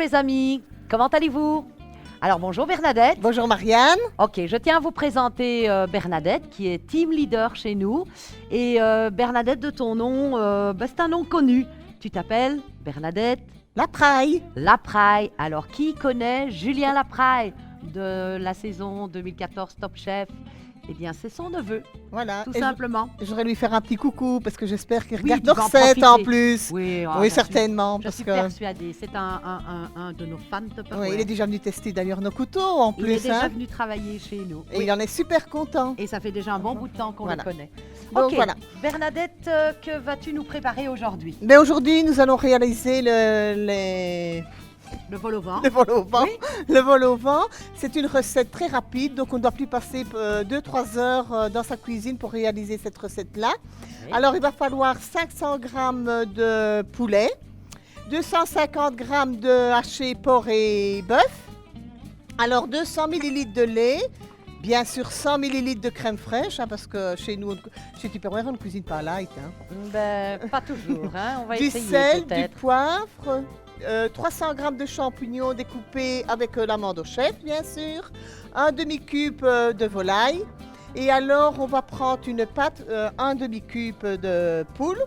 les amis, comment allez-vous? Alors bonjour Bernadette. Bonjour Marianne. Ok, je tiens à vous présenter Bernadette qui est team leader chez nous. Et Bernadette de ton nom, c'est un nom connu. Tu t'appelles Bernadette Lapraille. Lapraille. Alors qui connaît Julien Lapraille de la saison 2014 Top Chef? Eh bien c'est son neveu, Voilà. tout Et simplement. j'aurais lui faire un petit coucou parce que j'espère qu'il Oui, regarde tu nos vas en recettes en profiter. plus. Oui, Oui, certainement. Je Parce suis que persuadée. C'est un de nos fans de Tupperware. oui, il est déjà venu tester d'ailleurs nos couteaux en Il plus. est déjà hein. venu travailler chez nous. Et Oui. il en est super content. Et ça fait déjà un bon bout de temps qu'on Voilà. le connaît. Donc Ok, voilà. Bernadette, que vas-tu nous préparer aujourd'hui? Mais aujourd'hui, nous allons réaliser Le vol au vent. le vol au vent. Oui. Le vol au vent, c'est une recette très rapide, donc on ne doit plus passer 2-3 heures dans sa cuisine pour réaliser cette recette-là. Oui. Alors, il va falloir 500 g de poulet, 250 g de haché porc et bœuf, alors 200 ml de lait, bien sûr 100 ml de crème fraîche, hein, parce que chez nous, chez Tupperware, on ne cuisine pas light. Hein. Ben, pas toujours, hein. On va Du essayer sel, du peut-être. poivre, 300 g de champignons découpés avec la mandochette, bien sûr, un demi-cube de volaille. Et alors, on va prendre une pâte, un demi-cube de poule.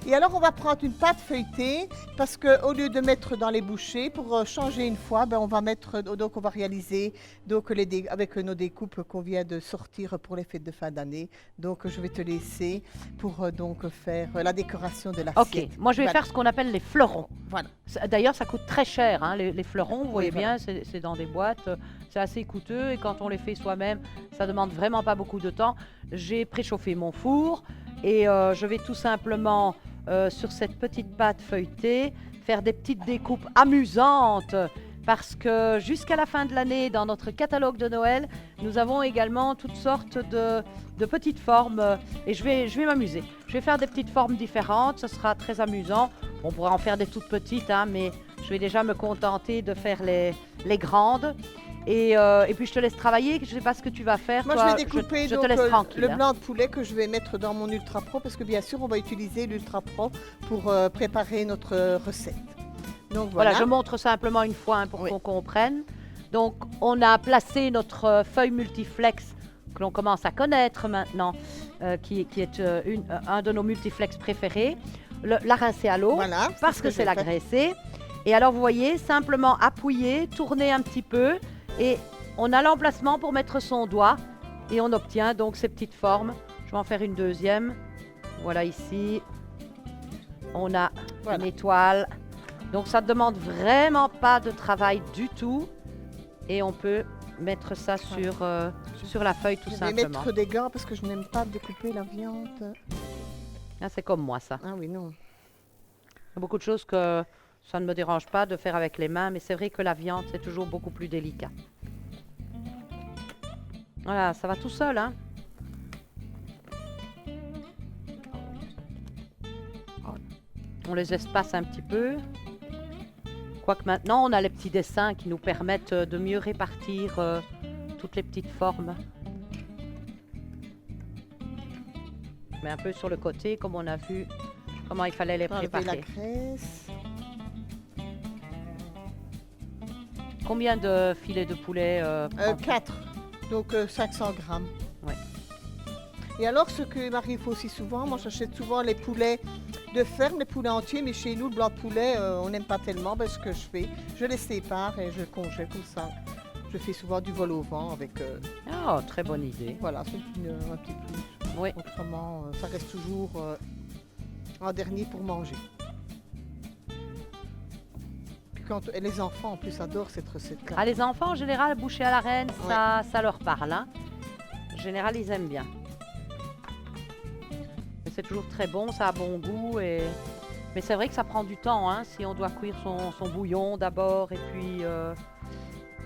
Et alors, on va prendre une pâte feuilletée parce qu'au lieu de mettre dans les bouchées, pour changer une fois, on va mettre, donc on va réaliser donc, avec nos découpes qu'on vient de sortir pour les fêtes de fin d'année. Donc, je vais te laisser pour donc faire la décoration de l'assiette. Ok, moi je vais Voilà. faire ce qu'on appelle les fleurons. Voilà. D'ailleurs, ça coûte très cher, hein, les fleurons, vous voyez voilà. bien, c'est dans des boîtes, c'est assez coûteux et quand on les fait soi-même, ça demande vraiment pas beaucoup de temps. J'ai préchauffé mon four et je vais tout simplement, sur cette petite pâte feuilletée, faire des petites découpes amusantes parce que jusqu'à la fin de l'année, dans notre catalogue de Noël, nous avons également toutes sortes de petites formes et je vais m'amuser. Je vais faire des petites formes différentes, ce sera très amusant. On pourra en faire des toutes petites, hein, mais je vais déjà me contenter de faire les grandes. Et puis je te laisse travailler, je ne sais pas ce que tu vas faire. Moi, toi, je vais découper je te donc, laisse tranquille. le hein. blanc de poulet que je vais mettre dans mon Ultra Pro parce que bien sûr, on va utiliser l'Ultra Pro pour préparer notre recette. Donc Voilà, voilà. je montre simplement une fois hein, pour Oui. qu'on comprenne. Donc, on a placé notre feuille multiflex que l'on commence à connaître maintenant, qui est un de nos multiflex préférés. La rincer à l'eau Voilà, parce ce que je c'est vais la faire. graisser. Et alors, vous voyez, simplement appuyer, tourner un petit peu et on a l'emplacement pour mettre son doigt et on obtient donc ces petites formes. Je vais en faire une deuxième. Voilà ici. On a Voilà. une étoile. Donc ça ne demande vraiment pas de travail du tout. Et on peut mettre ça sur la feuille tout Je vais simplement. mettre des gants parce que je n'aime pas découper la viande. Ah, c'est comme moi ça. Ah oui, non. Il y a beaucoup de choses que ça ne me dérange pas de faire avec les mains. Mais c'est vrai que la viande, c'est toujours beaucoup plus délicat. Voilà, ça va tout seul, hein. On les espace un petit peu. Quoique maintenant, on a les petits dessins qui nous permettent de mieux répartir toutes les petites formes. Mais un peu sur le côté, comme on a vu comment il fallait les Enlever la préparer. graisse. Combien de filets de poulet 4, donc 500 grammes. Ouais. Et alors, ce qui m'arrive aussi souvent, moi j'achète souvent les poulets de ferme, les poulets entiers, mais chez nous, le blanc de poulet, on n'aime pas tellement. Ce que je fais, je les sépare et je congèle comme ça. Je fais souvent du vol au vent avec. Oh, très bonne idée. Voilà, c'est un petit plus. Oui. Autrement, ça reste toujours en dernier pour manger. Puis et les enfants en plus adorent cette recette-là. Ah, les enfants, en général, boucher à la reine, ça leur parle. Hein. En général, ils aiment bien. Mais c'est toujours très bon, ça a bon goût. Mais c'est vrai que ça prend du temps. Hein, si on doit cuire son bouillon d'abord et puis...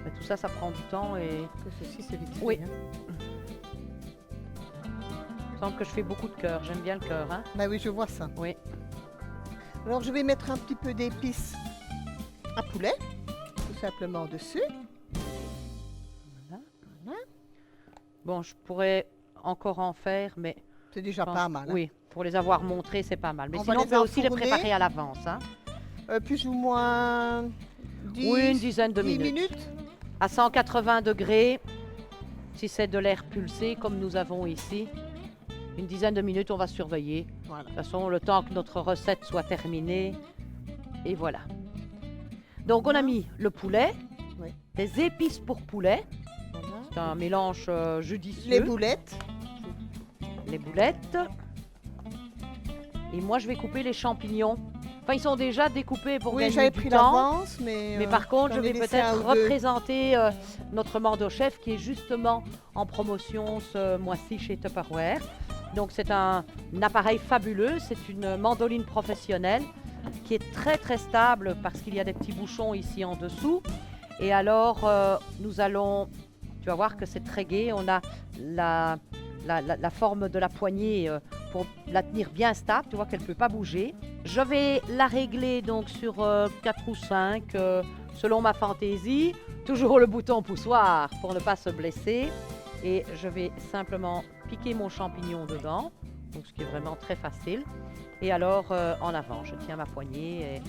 mais tout ça, ça prend du temps et... Que ceci, c'est vite fait, Oui. hein. Il semble que je fais beaucoup de cœur. J'aime bien le cœur. Hein. Bah oui, je vois ça. Oui. Alors, je vais mettre un petit peu d'épices à poulet, tout simplement dessus. Voilà. Bon, je pourrais encore en faire, mais... C'est déjà je pense- pas mal. Hein. Oui, pour les avoir montrés, c'est pas mal. Mais On va sinon, on les peut aussi les enfourner. préparer à l'avance. Hein. Plus ou moins Oui, une dizaine de 10 minutes. À 180 degrés, si c'est de l'air pulsé comme nous avons ici. Une dizaine de minutes, on va surveiller. Voilà. De toute façon, le temps que notre recette soit terminée. Et voilà. Donc, on a mis le poulet, Oui. des épices pour poulet. Voilà. C'est un mélange judicieux. Les boulettes. Les boulettes. Et moi, je vais couper les champignons. Enfin, ils sont déjà découpés pour Oui, gagner j'avais du pris temps. l'avance, mais Mais par contre, je j'en ai vais laissé un peut-être ou deux. représenter notre Mando Chef qui est justement en promotion ce mois-ci chez Tupperware. Donc, c'est un appareil fabuleux. C'est une mandoline professionnelle qui est très très stable parce qu'il y a des petits bouchons ici en dessous. Et alors, nous allons, tu vas voir que c'est très gai. On a la forme de la poignée pour la tenir bien stable. Tu vois qu'elle ne peut pas bouger. Je vais la régler donc sur 4 ou 5 selon ma fantaisie. Toujours le bouton poussoir pour ne pas se blesser. Et je vais simplement piquer mon champignon dedans, donc ce qui est vraiment très facile. Et alors en avant, je tiens ma poignée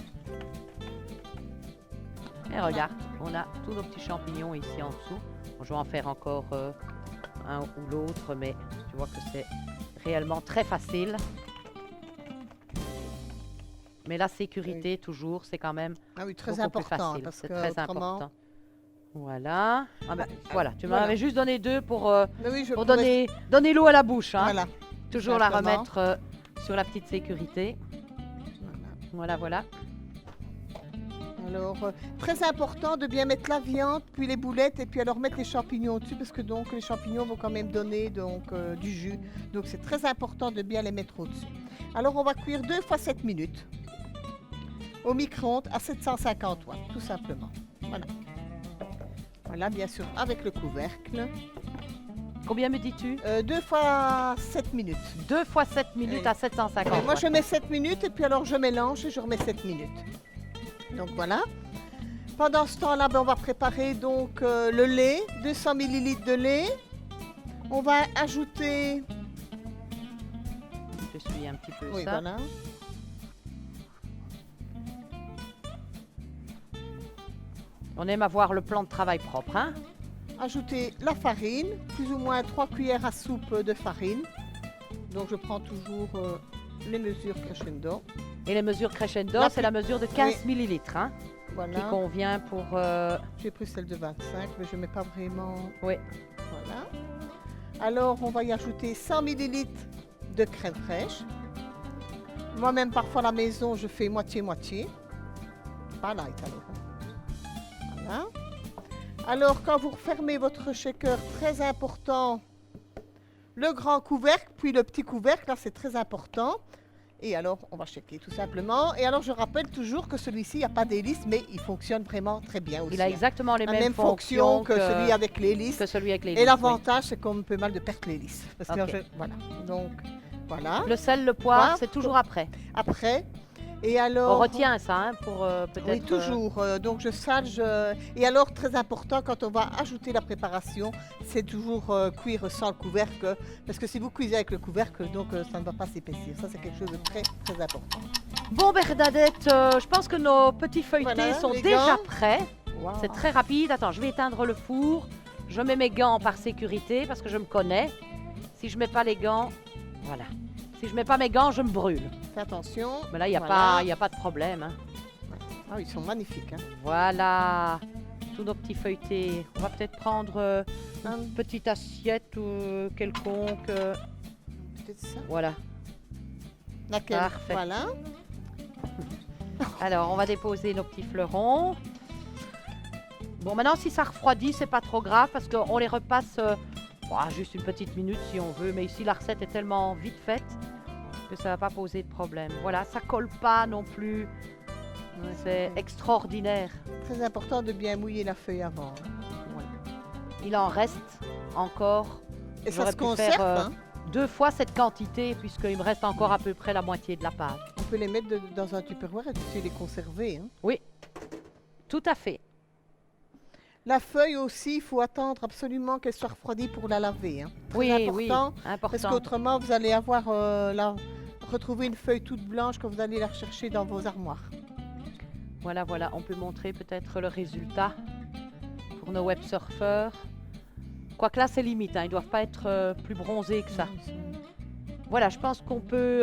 et regarde, on a tous nos petits champignons ici en dessous. Bon, je vais en faire encore un ou l'autre, mais tu vois que c'est réellement très facile. Mais la sécurité, toujours, c'est quand même Ah oui, très beaucoup plus important, facile. parce C'est que très autrement- important. Voilà. Ah ben, voilà, tu m'en voilà. avais juste donné 2 pour Mais oui, je pour pourrais- donner l'eau à la bouche. Hein. Voilà. Toujours la simplement. remettre sur la petite sécurité. Voilà. Voilà. Alors, très important de bien mettre la viande, puis les boulettes, et puis alors mettre les champignons dessus, parce que donc les champignons vont quand même donner donc, du jus. Donc c'est très important de bien les mettre au-dessus. Alors on va cuire 2 fois 7 minutes au micro-ondes à 750 watts, tout simplement. Voilà. Voilà, bien sûr, avec le couvercle. Combien me dis-tu 2 fois 7 minutes. 2 fois 7 minutes Oui. à 750. Et moi, je mets 7 minutes et puis alors je mélange et je remets 7 minutes. Donc voilà. Pendant ce temps-là, ben, on va préparer donc le lait, 200 ml de lait. On va ajouter... Je suis un petit peu Oui, ça. voilà. On aime avoir le plan de travail propre. Hein. Ajouter la farine, plus ou moins 3 cuillères à soupe de farine. Donc je prends toujours les mesures crescendo. Et les mesures crescendo, La c'est la mesure de 15 Oui. millilitres hein, qui Voilà. convient pour... J'ai pris celle de 25, mais je ne mets pas vraiment... Oui. Voilà. Alors, on va y ajouter 100 ml de crème fraîche. Moi-même, parfois à la maison, je fais moitié-moitié. Pas light alors. Voilà. Alors, quand vous refermez votre shaker, très important, le grand couvercle, puis le petit couvercle, là, c'est très important. Et alors, on va shaker tout simplement. Et alors, je rappelle toujours que celui-ci, il n'y a pas d'hélice, mais il fonctionne vraiment très bien aussi. Il a hein. exactement les La mêmes même fonction que celui avec l'hélice. que celui avec les Et hélices, l'avantage, c'est qu'on peut mal de perdre l'hélice. Parce que Ok. voilà. Donc, voilà. oui. Le sel, le poivre, Poivre, c'est toujours après. Après. Et alors. On retient ça hein, pour peut-être... Oui, toujours. Donc, je sale. Et alors, très important, quand on va ajouter la préparation, c'est toujours cuire sans le couvercle. Parce que si vous cuisez avec le couvercle, donc ça ne va pas s'épaissir. Ça, c'est quelque chose de très, très important. Bon, Bernadette, je pense que nos petits feuilletés Voilà, sont les déjà gants. prêts. Wow. C'est très rapide. Attends, je vais éteindre le four. Je mets mes gants par sécurité parce que je me connais. Si je mets pas les gants, voilà. Si je mets pas mes gants, je me brûle. Fais attention. Mais là, il n'y a, Voilà. y a pas de problème. Hein. Ah, ils sont magnifiques. Hein. Voilà. Tous nos petits feuilletés. On va peut-être prendre Hein, une petite assiette quelconque. peut-être ça. Voilà. Laquelle? Parfait. Voilà. Alors, on va déposer nos petits fleurons. Bon, maintenant, si ça refroidit, c'est pas trop grave parce qu'on les repasse juste une petite minute si on veut. Mais ici, la recette est tellement vite faite que ça va pas poser de problème. Voilà, ça colle pas non plus. Ouais, C'est extraordinaire. très important de bien mouiller la feuille avant. hein. Il en reste encore Et ça J'aurais se pu conserve. faire, hein. 2 fois cette quantité puisqu'il me reste encore à peu près la moitié de la pâte. On peut les mettre dans un tupperware et puis les conserver. hein. Oui, tout à fait. La feuille aussi, il faut attendre absolument qu'elle soit refroidie pour la laver. hein. Très Oui, important, oui, parce important. qu'autrement, vous allez retrouver une feuille toute blanche quand vous allez la rechercher dans vos armoires. Voilà, voilà, on peut montrer peut-être le résultat pour nos web surfeurs. Quoique là, c'est limite, hein, ils doivent pas être plus bronzés que ça. Non, ils sont- Voilà, je pense qu'on peut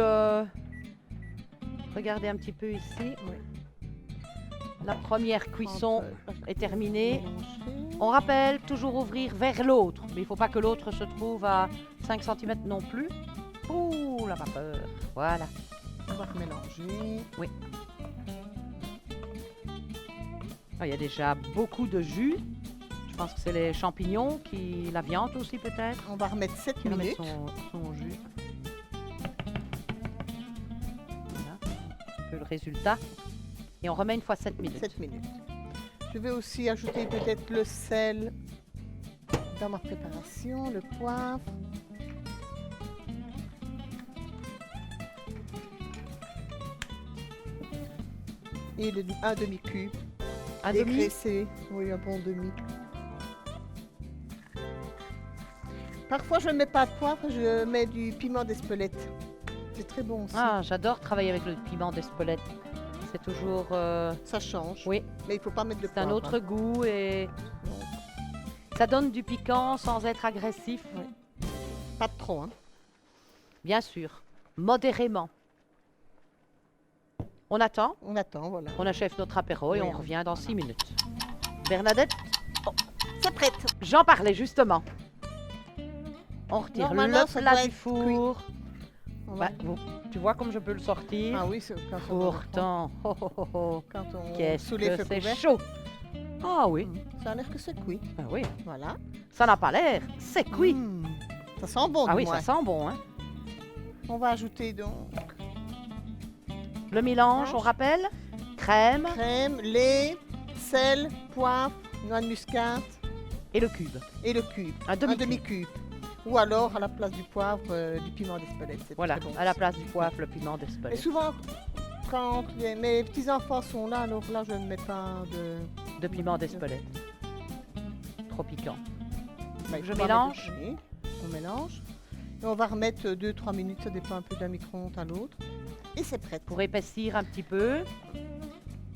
regarder un petit peu ici. Oui. La première cuisson Prendre, est terminée. mélanger. On rappelle, toujours ouvrir vers l'autre, mais il ne faut pas que l'autre se trouve à 5 cm non plus. Ouh, la vapeur. Voilà. On va remélanger. Ah, il y a déjà beaucoup de jus. Je pense que c'est les champignons, la viande aussi peut-être, On va remettre 7 qui remet minutes. son jus. Voilà, un peu le résultat. Et on remet une fois 7 minutes. 7 minutes. Je vais aussi ajouter peut-être le sel dans ma préparation, le poivre. Et un demi-cube. Un demi. Dégraissé. Oui, un bon demi. Parfois, je ne mets pas de poivre, je mets du piment d'Espelette. C'est très bon aussi. Ah, j'adore travailler avec le piment d'Espelette. C'est toujours... Ça change. oui, Mais il ne faut pas mettre de c'est poivre. un autre goût et ça donne du piquant sans être agressif. Pas de trop, hein. Bien sûr, modérément. On attend, On attend, voilà. on achève notre apéro et Oui, on on- revient dans voilà. 6 minutes. Bernadette, C'est prête. j'en parlais justement. On retire Normalement, le ça plat doit du être four. On va- Bah, tu vois comme je peux le sortir. Ah oui, c'est quand on va le prendre. Pourtant, oh, oh, oh, oh, Quand on qu'est-ce soulève que le c'est couvercle. chaud. Ah oui, Ça a l'air que c'est cuit. ah oui, Voilà. ça n'a pas l'air, c'est cuit. Mmh. Ça sent bon. Ah du oui, moins. ça sent bon. Hein. On va ajouter donc Le mélange, on rappelle, crème crème, lait, sel, poivre, noix de muscade et le cube. et le cube. Un Un demi-cube. demi-cube. Ou alors, à la place du poivre, du piment d'Espelette. C'est Voilà, très bon à la aussi. place du poivre, le piment Et d'Espelette. souvent, quand mes petits-enfants sont là, alors là, je ne mets pas de... De piment d'Espelette. Trop piquant. Bah, il Je faut pas mélange. mettre- oui, on mélange. Et on va remettre 2-3 minutes, ça dépend un peu d'un micro-ondes à l'autre. Et c'est prêt. Pour épaissir un petit peu.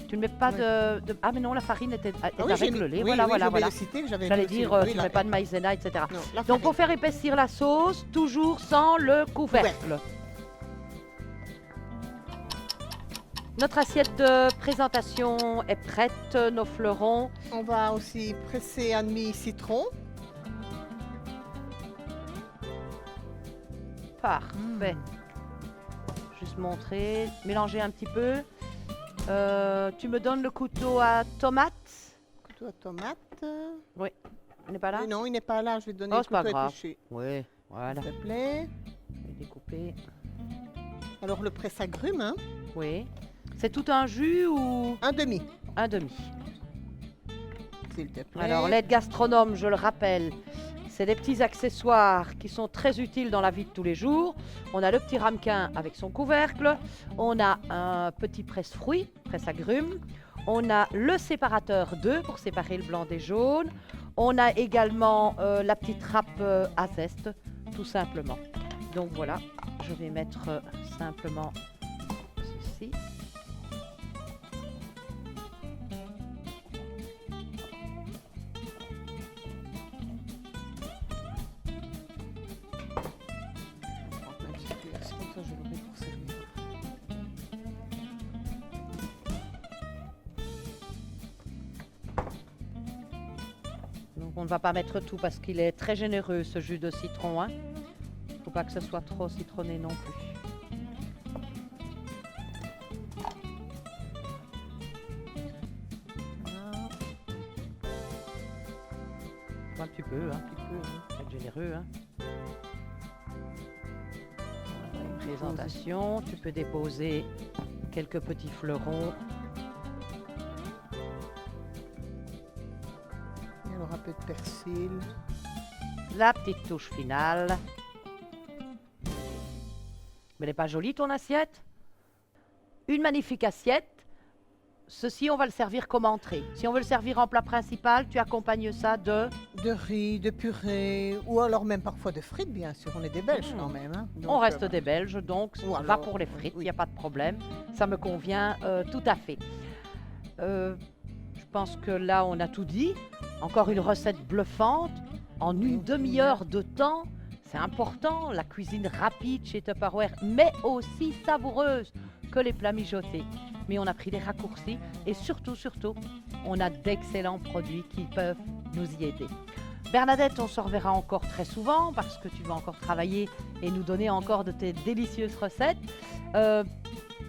Tu ne mets pas Oui. Ah mais non, la farine est Ah oui, j'ai avec mis- le lait. oui, Voilà, oui, voilà, je voulais voilà. le citer, que j'avais J'allais vu aussi. dire, Oui, tu ne la- mets pas de maïzena, etc. Non, la Donc farine. pour faire épaissir la sauce, toujours sans le couvercle. Notre assiette de présentation est prête, nos fleurons. On va aussi presser un demi-citron. Parfait. Juste montrer, mélanger un petit peu. Tu me donnes le couteau à tomate. Couteau à tomate. Il n'est pas là? Non, il n'est pas là, je vais te donner Oh, le c'est pas couteau grave. épluché. Oui, voilà. S'il te plaît. Découper. Alors le presse-agrumes, hein. Oui. C'est tout un jus ou Un demi, un demi? s'il te plaît. Alors, l'aide gastronome, je le rappelle, c'est des petits accessoires qui sont très utiles dans la vie de tous les jours. On a le petit ramequin avec son couvercle, on a un petit presse-fruits, presse-agrumes, on a le séparateur d'œufs pour séparer le blanc des jaunes, on a également la petite râpe à zeste, tout simplement. Donc voilà, je vais mettre simplement ceci. Même si c'est comme ça, je l'aurai pour servir. Donc on ne va pas mettre tout parce qu'il est très généreux ce jus de citron. Hein. Faut pas que ce soit trop citronné non plus. Voilà. Un petit peu, hein. Un petit peu, hein. Faut être généreux. Hein. Voilà, une présentation, tu peux déposer quelques petits fleurons. Et alors un peu de persil. La petite touche finale. Mais elle n'est pas jolie ton assiette? Une magnifique assiette. Ceci, on va le servir comme entrée. Si on veut le servir en plat principal, tu accompagnes ça de... De riz, de purée, ou alors même parfois de frites, bien sûr. On est des Belges quand même. Hein. Donc, On reste bah, des Belges, donc ou va alors, pour les frites, il oui. n'y a pas de problème. Ça me convient tout à fait. Je pense que là, on a tout dit. Encore une recette bluffante en une demi-heure de temps. C'est important, la cuisine rapide chez Tupperware, mais aussi savoureuse que les plats mijotés. Mais on a pris des raccourcis et surtout, on a d'excellents produits qui peuvent nous y aider. Bernadette, on se reverra encore très souvent parce que tu vas encore travailler et nous donner encore de tes délicieuses recettes.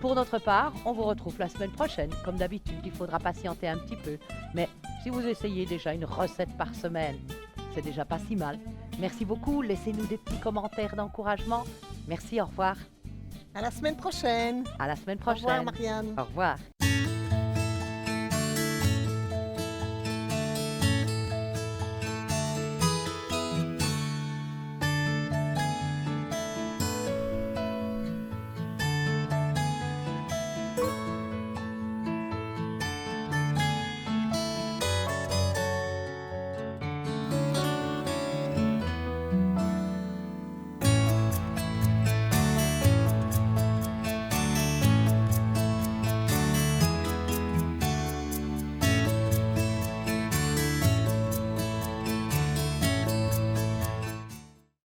Pour notre part, on vous retrouve la semaine prochaine. Comme d'habitude, il faudra patienter un petit peu. Mais si vous essayez déjà une recette par semaine, c'est déjà pas si mal. Merci beaucoup. Laissez-nous des petits commentaires d'encouragement. Merci, au revoir. À la semaine prochaine. À la semaine Au prochaine. revoir, Marianne. Au revoir.